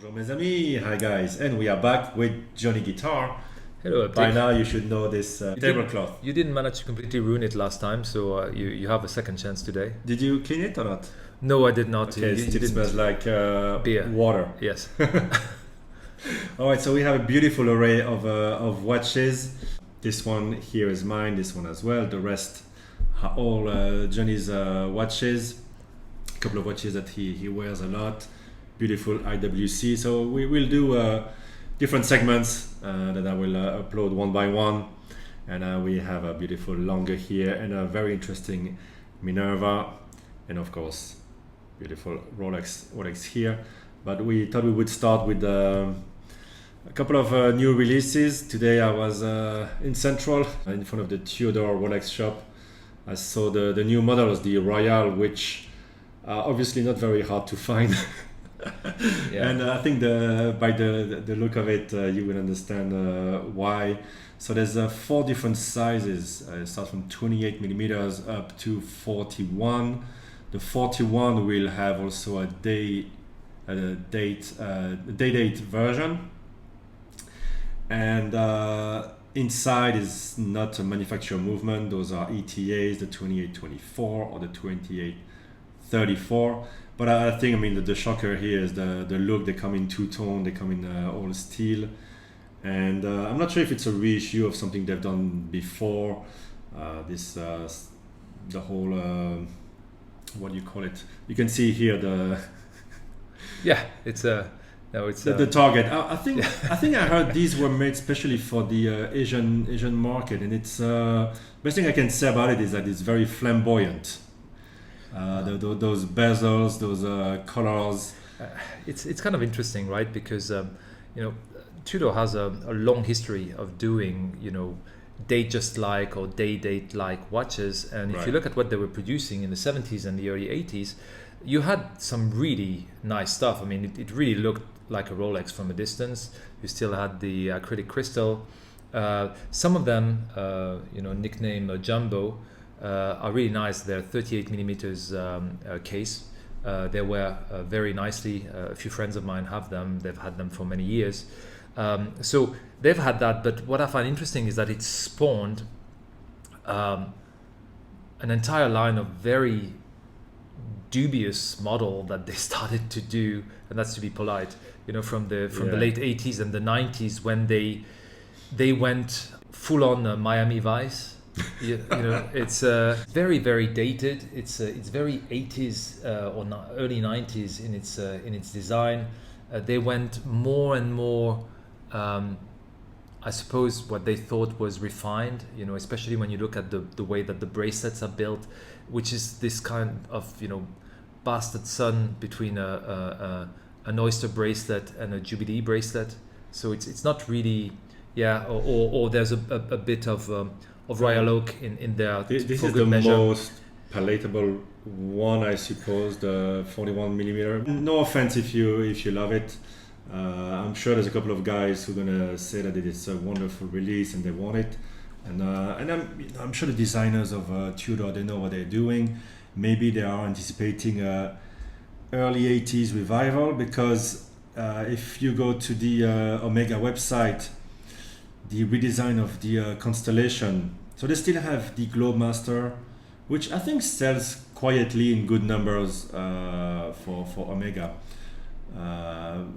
Bonjour mes amis, hi guys, and we are back with Johnny Guitar. Hello, By Dick. now you should know this tablecloth. You didn't manage to completely ruin it last time, so you have a second chance today. Did you clean it or not? No, I did not. Okay, it You still didn't. smells like Beer. water. Yes. Alright, so we have a beautiful array of watches. This one here is mine, this one as well. The rest are all Johnny's watches. A couple of watches that he wears a lot. Beautiful IWC. So we will do different segments that I will upload one by one. And we have a beautiful longer here and a very interesting Minerva. And of course, beautiful Rolex here. But we thought we would start with a couple of new releases. Today I was in Central, in front of the Tudor Rolex shop. I saw the new models, the Royal, which are obviously not very hard to find. Yeah. And I think by the look of it, you will understand why. So there's 4 different sizes. It starts from 28 millimeters up to 41. The 41 will have also a day date version, and inside is not a manufacturer movement. Those are ETAs, the 2824 or the 2834. But I think, I mean, the shocker here is the look. They come in two-tone, they come in all steel. And I'm not sure if it's a reissue of something they've done before. The whole, what do you call it? You can see here Yeah, it's a. No, it's the target. I think I heard these were made specially for the Asian market, and it's best thing I can say about it is that it's very flamboyant. Those bezels, those colors. It's kind of interesting, right? Because Tudor has a long history of doing date just like or date like watches, and if you look at what they were producing in the 70s and the early 80s, you had some really nice stuff. I mean, it really looked like a Rolex from a distance. You still had the acrylic crystal. Some of them, nicknamed Jumbo, are really nice. They're 38 millimeters case. They wear very nicely. A few friends of mine have them. They've had them for many years. So they've had that. But what I find interesting is that it spawned an entire line of very dubious model that they started to do, and that's to be polite. From the late 80s and the 90s, when they went full on Miami Vice. It's very, very dated. It's very 80s or early 90s in its design. They went more and more, I suppose, what they thought was refined. Especially when you look at the way that the bracelets are built, which is this kind of bastard son between an oyster bracelet and a jubilee bracelet. So it's not really, or there's a bit of royal oak in there. This for is good the measure. most palatable one, I suppose, the 41 millimeter. No offense if you love it. I'm sure there's a couple of guys who are gonna say that it is a wonderful release and they want it. And I'm sure the designers of Tudor, they know what they're doing. Maybe they are anticipating a early 80s revival, because if you go to the Omega website, the redesign of the Constellation, so they still have the Globemaster, which I think sells quietly in good numbers for Omega.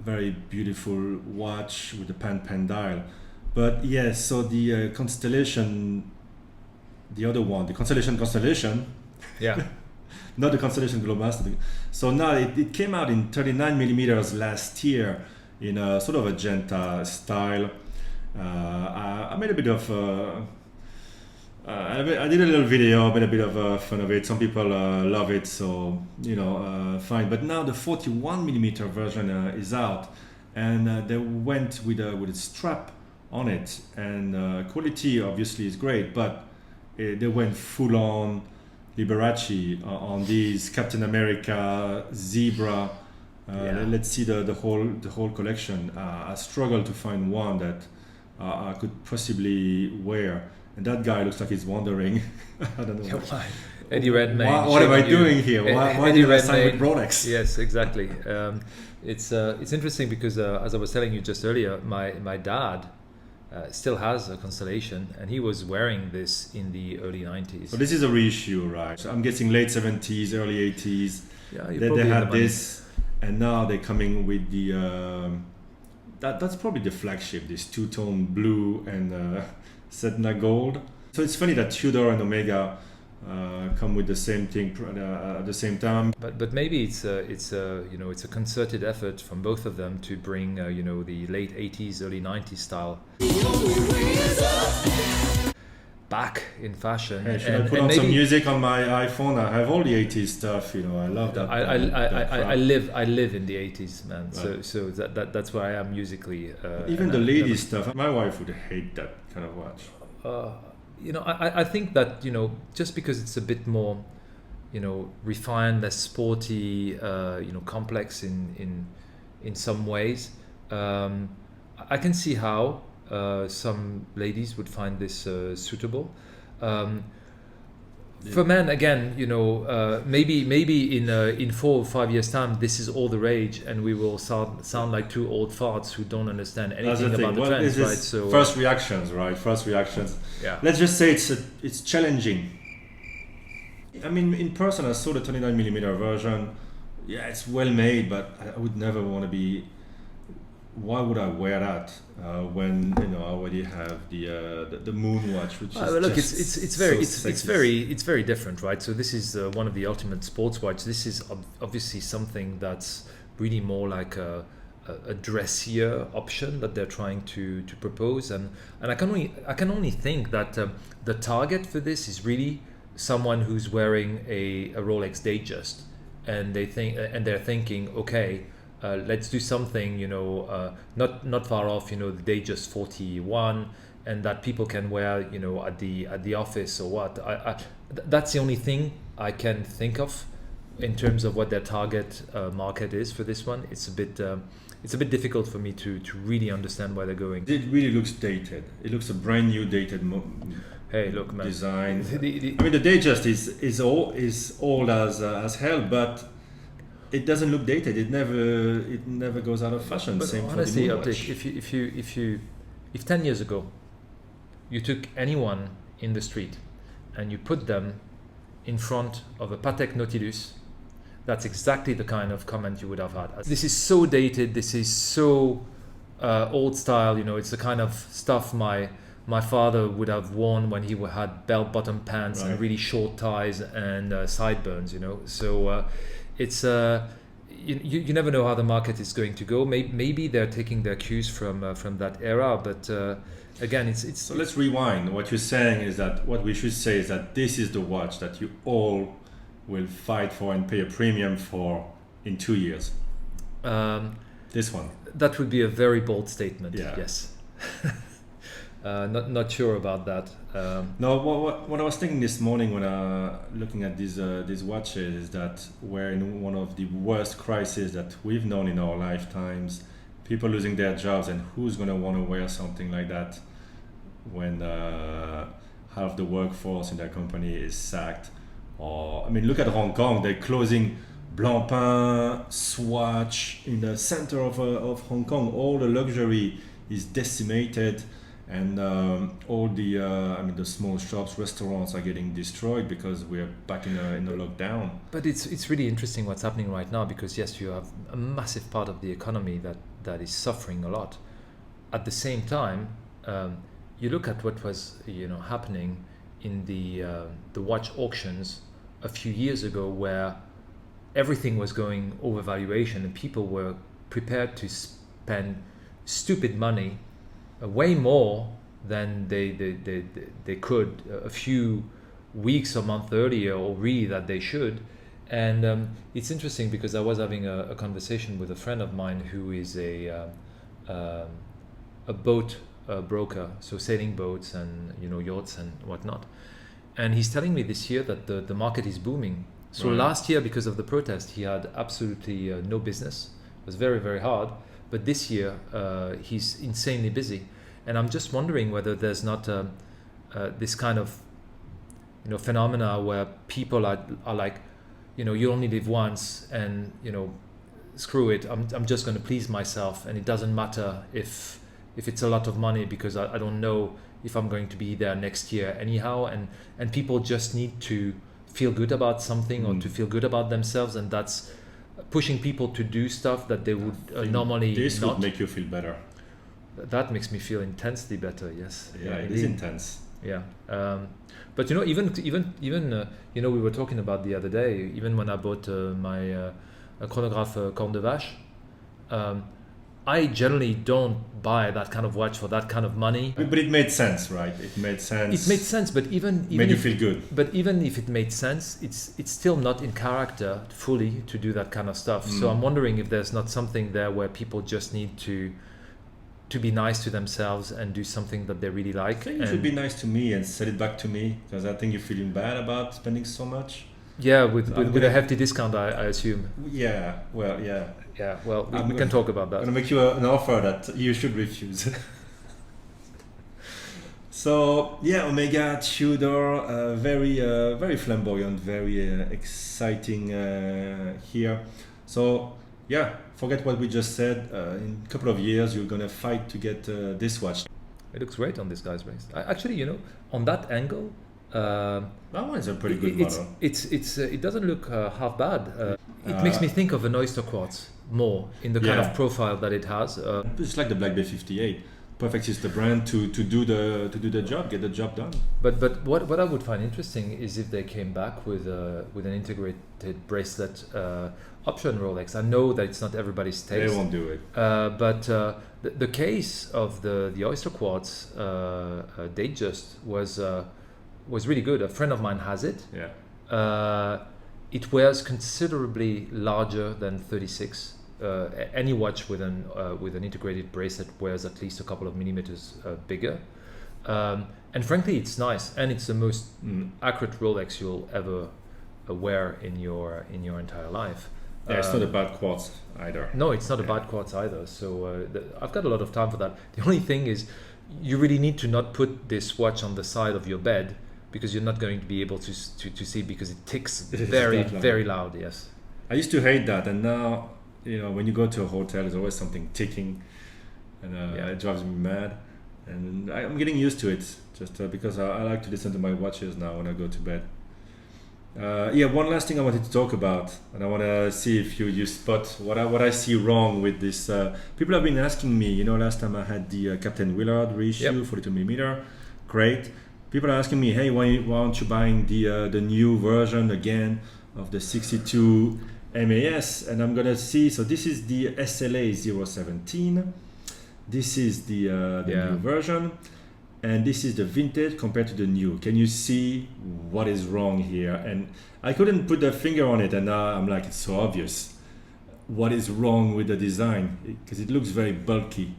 Very beautiful watch with the pan dial. But yes, so the Constellation, the other one, the Constellation, Yeah. not the Constellation Globemaster. So now it came out in 39 millimeters last year in a sort of a Genta style. I made a bit of I did a little video, made a bit of fun of it. Some people love it, so fine. But now the 41 millimeter version is out, and they went with a strap on it, and quality obviously is great, but they went full on Liberace on these Captain America, Zebra. Let's see the whole collection. I struggled to find one that I could possibly wear, and that guy looks like he's wandering. I don't know. Why? Eddie Redmayne. What am I doing here? Why did I sign with Rolex? Yes, exactly. It's interesting because as I was telling you just earlier, my dad still has a Constellation, and he was wearing this in the early 90s. So this is a reissue, right? So I'm guessing late 70s, early 80s. Yeah, They had this, and now they're coming with the that's probably the flagship, this two-tone blue and Sedna gold. So it's funny that Tudor and Omega come with the same thing at the same time. But maybe it's a concerted effort from both of them to bring the late 80s, early 90s style back in fashion. Hey, should I put on some music on my iPhone? I have all the 80s stuff, I love that. I live in the 80s, man. Right. So that's where I am musically. Even the ladies stuff. My wife would hate that kind of watch. I think that just because it's a bit more refined, less sporty, complex in some ways, I can see how some ladies would find this suitable. For men, again, maybe in 4 or 5 years' time, this is all the rage, and we will sound like two old farts who don't understand anything about the trends, right? So first reactions, right? First reactions. Yeah. Let's just say it's challenging. I mean, in person, I saw the 29mm version. Yeah, it's well made, but I would never want to be. Why would I wear that when I already have the moon watch, which is look, just it's very different, right? So this is one of the ultimate sports watch. This is obviously something that's really more like a dressier option that they're trying to propose, and I can only think that the target for this is really someone who's wearing a Rolex Datejust, and they're thinking, okay. Let's do something, not far off, the Datejust 41, and that people can wear, at the office or what. That's the only thing I can think of in terms of what their target market is for this one. It's a bit difficult for me to really understand where they're going. It really looks dated. It looks a brand new dated. Hey, look, man. Design. I mean, the Datejust is old as hell, but it doesn't look dated. It never goes out of fashion. But same honestly, for the moonwatch. if 10 years ago you took anyone in the street and you put them in front of a Patek Nautilus, that's exactly the kind of comment you would have had. This is so dated. This is so old style. It's the kind of stuff my father would have worn when he had bell-bottom pants and really short ties and sideburns. So. It's you never know how the market is going to go. Maybe they're taking their cues from that era, but again, it's. So let's rewind. What you're saying is that what we should say is that this is the watch that you all will fight for and pay a premium for in 2 years. This one. That would be a very bold statement. Yeah. Yes. Not sure about that. No, what I was thinking this morning when looking at these watches is that we're in one of the worst crises that we've known in our lifetimes. People losing their jobs, and who's going to want to wear something like that when half the workforce in their company is sacked? Or look at Hong Kong. They're closing Blancpain, Swatch in the center of Hong Kong. All the luxury is decimated. And all the small shops, restaurants are getting destroyed because we're back in the lockdown. But it's really interesting what's happening right now, because yes, you have a massive part of the economy that is suffering a lot. At the same time, you look at what was happening in the watch auctions a few years ago, where everything was going over valuation and people were prepared to spend stupid money. Way more than they could a few weeks or months earlier, or really that they should. And it's interesting because I was having a conversation with a friend of mine who is a boat broker, so sailing boats and yachts and whatnot. And he's telling me this year that the market is booming. So last year, because of the protest, he had absolutely no business. It was very, very hard. But this year, he's insanely busy. And I'm just wondering whether there's not this kind of phenomena where people are like, you only live once, and screw it, I'm just going to please myself, and it doesn't matter if it's a lot of money, because I don't know if I'm going to be there next year anyhow, and people just need to feel good about something or to feel good about themselves, and that's pushing people to do stuff that they would normally this not. would make you feel better. That makes me feel intensely better. Yes. Yeah, it is intense. Yeah. But even we were talking about the other day, even when I bought my chronograph Corne de Vache, I generally don't buy that kind of watch for that kind of money. But it made sense, right? It made sense. It made sense, but even made you feel good. But even if it made sense, it's still not in character fully to do that kind of stuff. So I'm wondering if there's not something there where people just need to be nice to themselves and do something that they really like. I think you should be nice to me and sell it back to me, because I think you're feeling bad about spending so much. Yeah, with a hefty discount, I assume. Yeah, well, yeah. Yeah, well, we can talk about that. I'm going to make you an offer that you should refuse. So, yeah, Omega, Tudor, very flamboyant, very exciting here. So, yeah, forget what we just said. In a couple of years, you're going to fight to get this watch. It looks great on this guy's wrist. Actually, on that angle, that one's a pretty good model. It doesn't look half bad. It makes me think of an oyster quartz more in the kind of profile that it has. It's like the Black Bay 58. Perfect sister brand to do the job, get the job done. But what I would find interesting is if they came back with an integrated bracelet option Rolex. I know that it's not everybody's taste. They won't do it. But the case of the oyster quartz Datejust was really good. A friend of mine has it. Yeah. It wears considerably larger than 36. Any watch with an integrated bracelet wears at least a couple of millimeters bigger. And frankly, it's nice, and it's the most accurate Rolex you'll ever wear in your entire life. Yeah, it's not a bad quartz either. No, it's not a bad quartz either. So I've got a lot of time for that. The only thing is, you really need to not put this watch on the side of your bed, because you're not going to be able to see, because it ticks very loud. Yes. I used to hate that, and now when you go to a hotel, there's always something ticking, and it drives me mad. And I'm getting used to it, just because I like to listen to my watches now when I go to bed. One last thing I wanted to talk about, and I want to see if you spot what I see wrong with this. People have been asking me, last time I had the Captain Willard reissue, 42mm, great. People are asking me, hey, why aren't you buying the new version again of the 62 MAS? And I'm gonna see. So this is the SLA 017. This is the new version, and this is the vintage compared to the new. Can you see what is wrong here? And I couldn't put a finger on it, and now I'm like, it's so obvious. What is wrong with the design? Because it looks very bulky.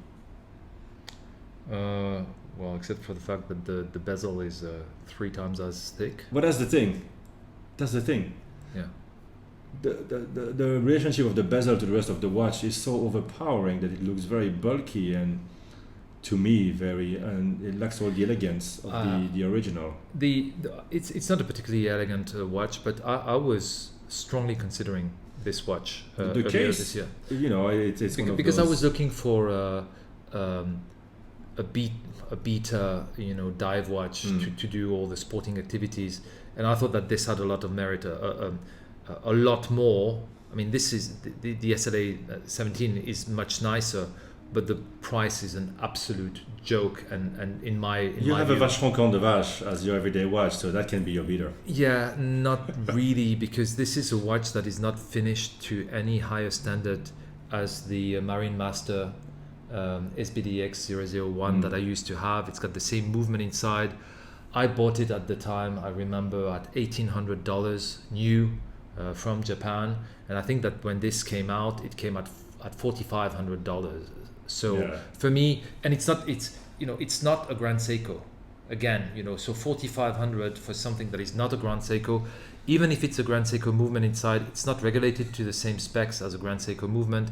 Well, except for the fact that the bezel is 3 times as thick. But that's the thing. Yeah. The relationship of the bezel to the rest of the watch is so overpowering that it looks very bulky, and to me and it lacks all the elegance of the original. It's not a particularly elegant watch, but I was strongly considering this watch the case this year. It's one of because those. I was looking for a beta dive watch to do all the sporting activities, and I thought that this had a lot of merit, a lot more. I mean, this is the SLA 17 is much nicer, but the price is an absolute joke. And in my you have view, a Vacheron Corne de Vache as your everyday watch, so that can be your beater. Yeah, not really, because this is a watch that is not finished to any higher standard as the Marine Master SBDX 001 that I used to have. It's got the same movement inside. I bought it at the time, I remember, at $1,800 new from Japan, and I think that when this came out, it came at $4,500. So for me, and it's not a Grand Seiko again, so $4,500 for something that is not a Grand Seiko. Even if it's a Grand Seiko movement inside, it's not regulated to the same specs as a Grand Seiko movement.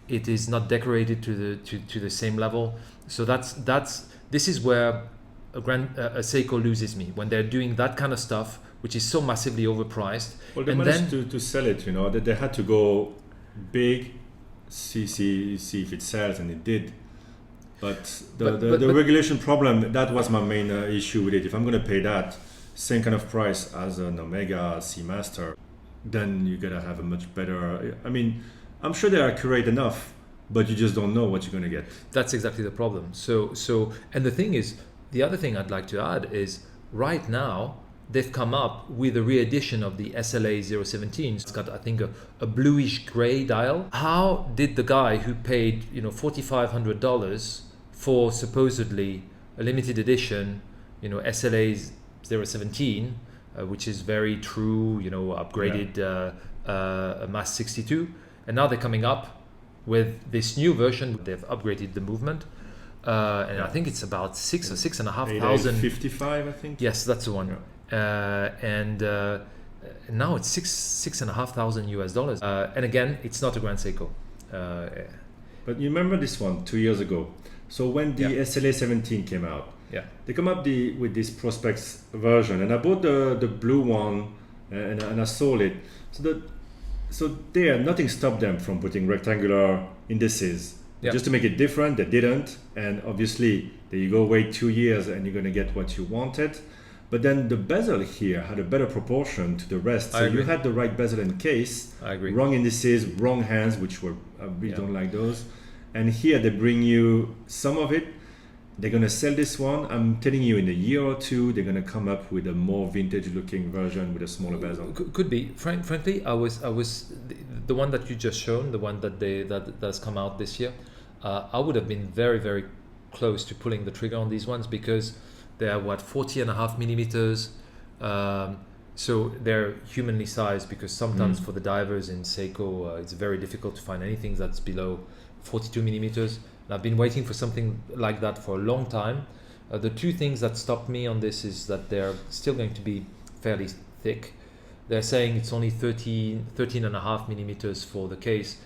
It is not decorated to the same level. So this is where a Seiko loses me when they're doing that kind of stuff, which is so massively overpriced. Well, they and managed then to sell it, you know, that they had to go big, see if it sells, and it did. But the regulation problem, that was my main issue with it. If I'm going to pay that same kind of price as an Omega Seamaster, then you gotta have a much better. I mean, I'm sure they're accurate enough, but you just don't know what you're going to get. That's exactly the problem. So, and the thing is, the other thing I'd like to add is right now they've come up with a re-edition of the SLA 017. It's got, I think, a bluish gray dial. How did the guy who paid, $4,500 for supposedly a limited edition, SLA 017, which is very true, upgraded mass 62, and now they're coming up with this new version. They've upgraded the movement, and I think it's about 6 or 6,500. 55, I think. Yes, that's the one. And now it's $6,500 US. And again, it's not a Grand Seiko. But you remember this one 2 years ago? So when the SLA 17 came out, they come up with this Prospects version, and I bought the blue one, and I sold it. So there, nothing stopped them from putting rectangular indices just to make it different. They didn't, and obviously there you go, wait 2 years and you're going to get what you wanted. But then the bezel here had a better proportion to the rest. So you had the right bezel and case. I agree. Wrong indices, wrong hands, which were I really don't like those. And here they bring you some of it. They're going to sell this one. I'm telling you, in a year or two, they're going to come up with a more vintage-looking version with a smaller bezel. Could be. Frankly, I was the one that you just shown, the one that's come out this year. I would have been very, very close to pulling the trigger on these ones because they are 40.5 millimeters. So they're humanly sized, because sometimes for the divers in Seiko, it's very difficult to find anything that's below 42 millimeters. And I've been waiting for something like that for a long time. The two things that stopped me on this is that they're still going to be fairly thick. They're saying it's only 13.5 millimeters for the case,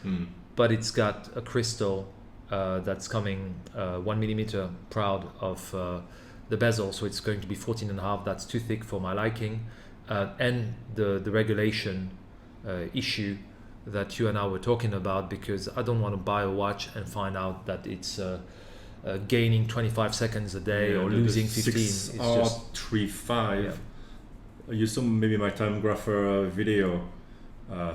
but it's got a crystal that's coming 1 millimeter proud of the bezel, so it's going to be 14.5. That's too thick for my liking. And the regulation issue that you and I were talking about, because I don't want to buy a watch and find out that it's gaining 25 seconds a day or losing 15. It's just 6R35. You saw maybe my time grapher video.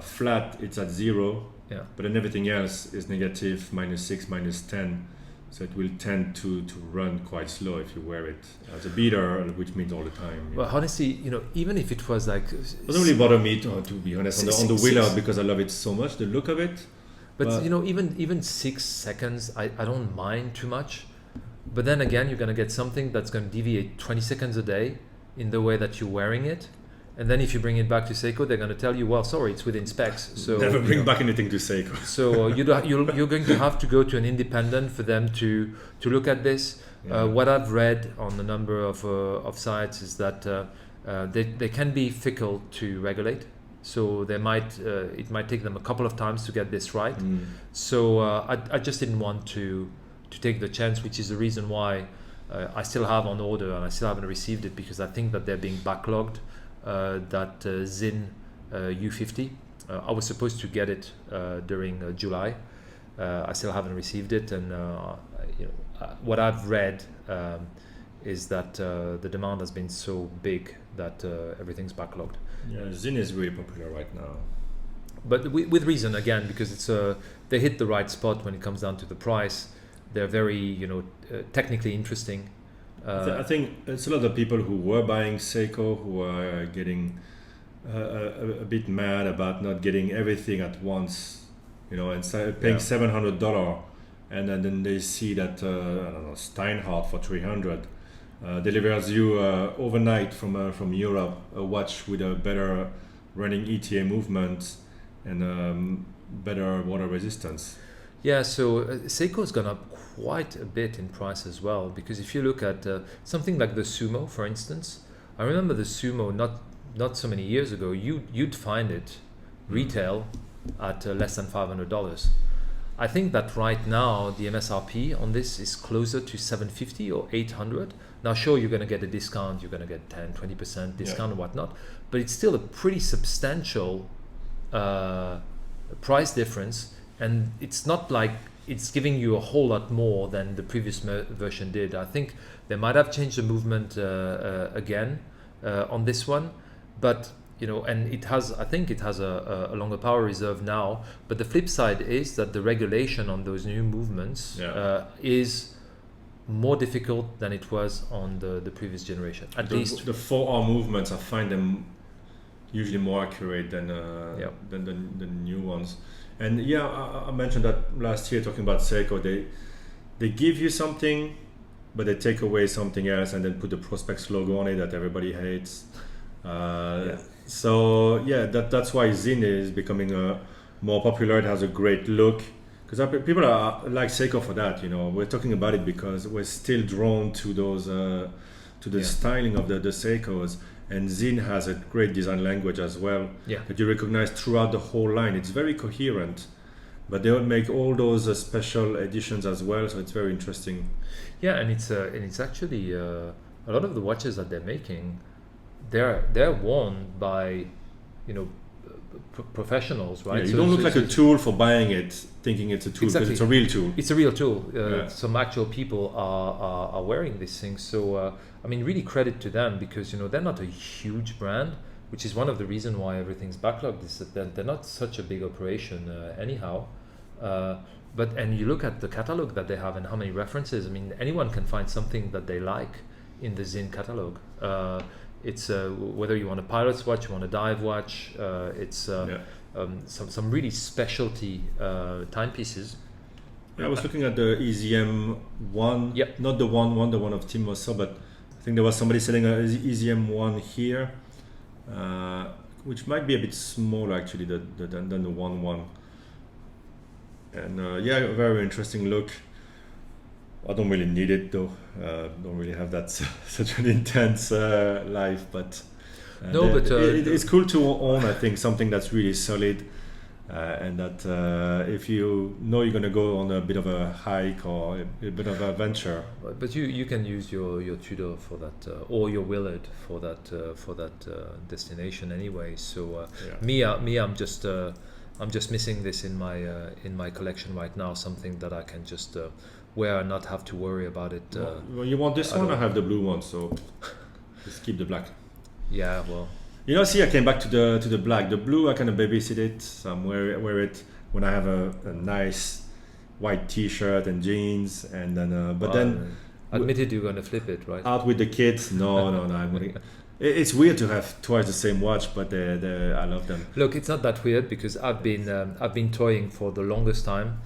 Flat, it's at 0, but then everything else is negative, -6, -10. So it will tend to run quite slow if you wear it as a beater, which means all the time. Well, honestly, even if it was like, it doesn't really bother me to be honest on the wheeler, because I love it so much, the look of it. But even 6 seconds, I don't mind too much. But then again, you're going to get something that's going to deviate 20 seconds a day in the way that you're wearing it. And then if you bring it back to Seiko, they're going to tell you, well, sorry, it's within specs. So never bring back anything to Seiko. So you're going to have to go to an independent for them to look at this. What I've read on a number of sites is that they can be fickle to regulate. So it might take them a couple of times to get this right. So I just didn't want to take the chance, which is the reason why I still have on order and I still haven't received it, because I think that they're being backlogged. That Zin U50. I was supposed to get it during July. I still haven't received it, and what I've read is that the demand has been so big that everything's backlogged. Yeah, Zin is really popular right now. But with reason, again, because it's they hit the right spot when it comes down to the price. They're very technically interesting. I think it's a lot of people who were buying Seiko who are getting a bit mad about not getting everything at once, and paying $700, and then they see that I don't know, Steinhardt for $300 delivers you overnight from Europe a watch with a better running ETA movement and better water resistance. Yeah, so Seiko's gone up quite a bit in price as well, because if you look at something like the Sumo, for instance, I remember the Sumo not so many years ago, you'd find it retail at less than $500. I think that right now the MSRP on this is closer to 750 or 800. Now, sure, you're going to get a discount, you're going to get 10, 20% discount and whatnot, but it's still a pretty substantial price difference, and it's not like it's giving you a whole lot more than the previous version did. I think they might have changed the movement again on this one, but and it has, I think it has a longer power reserve now. But the flip side is that the regulation on those new movements is more difficult than it was on the previous generation. At least the 4R movements, I find them usually more accurate than the new ones. And I mentioned that last year talking about Seiko. They give you something, but they take away something else and then put the Prospex logo on it that everybody hates. So that's why Zin is becoming more popular. It has a great look, because people are like Seiko for that. We're talking about it because we're still drawn to those to the styling of the Seikos. And Zin has a great design language as well that you recognize throughout the whole line. It's very coherent, but they will make all those special editions as well, so it's very interesting. Yeah, and it's actually a lot of the watches that they're making, they're worn by professionals, right? Yeah, you don't look like a tool for buying it, thinking it's a tool, because it's a real tool. It's a real tool. Some actual people are wearing these things. So really credit to them, because they're not a huge brand, which is one of the reasons why everything's backlogged. Is that they're not such a big operation anyhow. And you look at the catalog that they have and how many references. Anyone can find something that they like in the Zin catalog. It's whether you want a pilot's watch, you want a dive watch. It's some really specialty timepieces. I was looking at the EZM one, not the one of Tim Mossa, but I think there was somebody selling an EZM one here, which might be a bit smaller actually than the 1-1. And a very interesting look. I don't really need it though. Don't really have that such an intense life, but it's cool to own. I think something that's really solid, and that if you know you're gonna go on a bit of a hike or a bit of an adventure. But you can use your Tudor for that, or your Willard for that destination anyway. So I'm just missing this in my collection right now. Something that I can just wear and not have to worry about it. Well, you want this one? I have the blue one, so just keep the black. Yeah, well. See, I came back to the black. The blue, I kind of babysit it. So I'm wear it when I have a nice white T-shirt and jeans, and then. Admitted you're gonna flip it, right? Out with the kids? No. It's weird to have twice the same watch, but I love them. Look, it's not that weird, because I've been toying for the longest time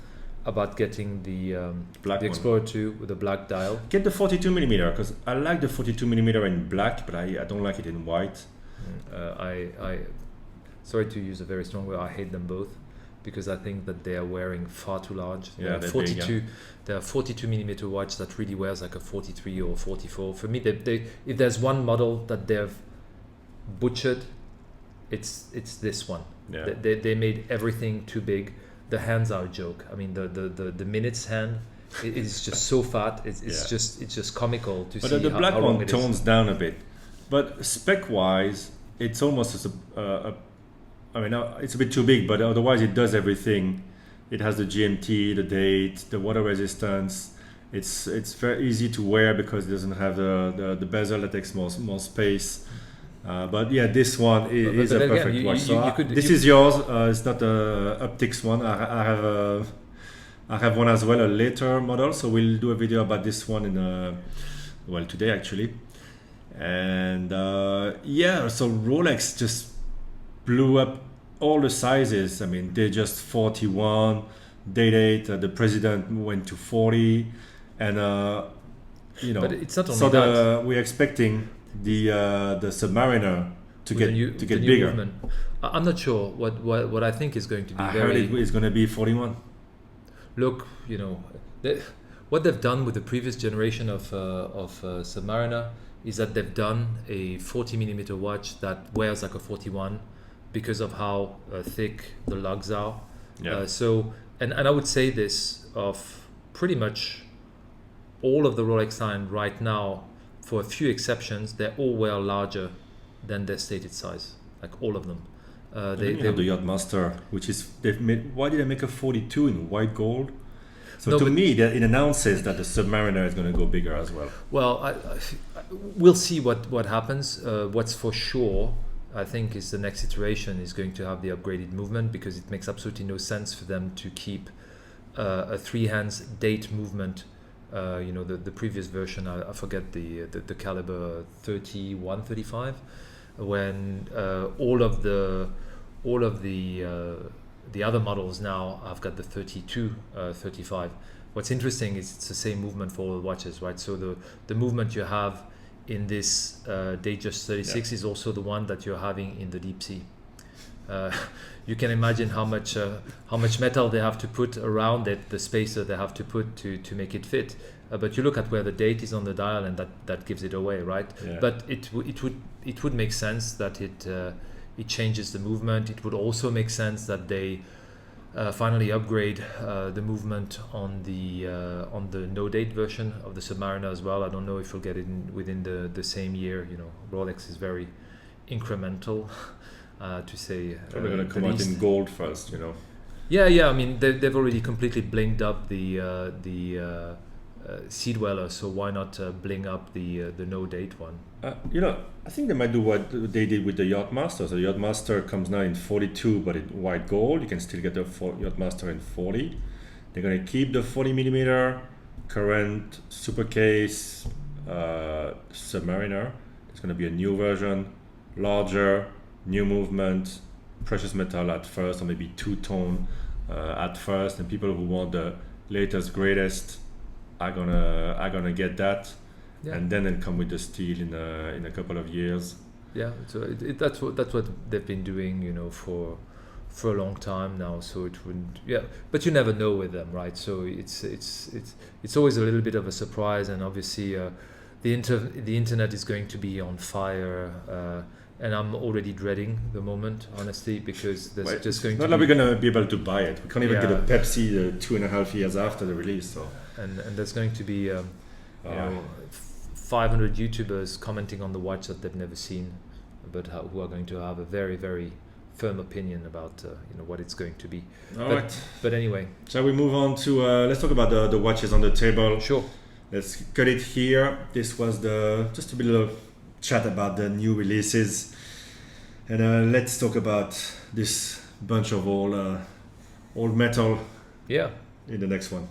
about getting the Explorer 2 with a black dial. Get the 42mm, because I like the 42mm in black, but I don't like it in white. I sorry to use a very strong word, I hate them both, because I think that they are wearing far too large. Yeah, they're 42. Big, They're 42mm watch that really wears like a 43 or 44. For me, they if there's one model that they've butchered, it's this one. Yeah. They made everything too big. The hands are a joke. The minutes hand is just so fat. It's just comical to see. But the black how one long it tones is. down a bit. But spec wise, it's almost as it's a bit too big, but otherwise it does everything. It has the GMT, the date, the water resistance. It's very easy to wear because it doesn't have the bezel that takes more space. But this one is a perfect watch. This is yours. It's not a Optics one. I have one as well, a later model. So we'll do a video about this one today actually. And so Rolex just blew up all the sizes. They just 41, date 8. The president went to 40, and But it's not only that. We're expecting the Submariner to get bigger. Movement. I'm not sure what I think is going to be. I heard it's going to be 41. Look, what they've done with the previous generation of Submariner is that they've done a 40mm watch that wears like a 41 because of how thick the lugs are. Yeah. and I would say this of pretty much all of the Rolex line right now, for a few exceptions, they're all well larger than their stated size, like all of them. They have the Yachtmaster, which is they've made. Why did they make a 42 in white gold? So no, to me, it announces that the Submariner is going to go bigger as well. Well, we'll see what happens. What's for sure, I think, is the next iteration is going to have the upgraded movement, because it makes absolutely no sense for them to keep a three hands date movement. The previous version, I forget the caliber 31, 35, when all of the other models now have got the 32, 35. What's interesting is it's the same movement for all watches, right? So the movement you have in this Datejust 36 is also the one that you're having in the Deep Sea. You can imagine how much metal they have to put around it, the space that they have to put to make it fit. But you look at where the date is on the dial, and that gives it away, right? Yeah. But it would make sense that it changes the movement. It would also make sense that they finally upgrade the movement on the no date version of the Submariner as well. I don't know if we'll get it within the same year. Rolex is very incremental. To say they're going to come out in gold first, Yeah. I mean, they've already completely blinged up the Sea Dweller, so why not bling up the no date one? I think they might do what they did with the Yachtmaster. So the Yachtmaster comes now in 42, but in white gold. You can still get the Yachtmaster in 40. They're going to keep the 40 millimeter current super case Submariner. There's going to be a new version, larger, new movement, precious metal at first, or maybe two-tone at first, and people who want the latest, greatest are gonna get that, and then it'll come with the steel in a couple of years. Yeah, so that's what they've been doing, for a long time now. So it wouldn't, but you never know with them, right? So it's always a little bit of a surprise, and obviously the internet is going to be on fire. And I'm already dreading the moment, honestly, because there's just going to be... Not like we're going to be able to buy it. We can't even get a Pepsi 2.5 years after the release. So. And there's going to be 500 YouTubers commenting on the watch that they've never seen, but who are going to have a very, very firm opinion about what it's going to be. But anyway. Shall we move on to... let's talk about the watches on the table. Sure. Let's cut it here. This was just a bit of chat about the new releases, and let's talk about this bunch of old metal in the next one.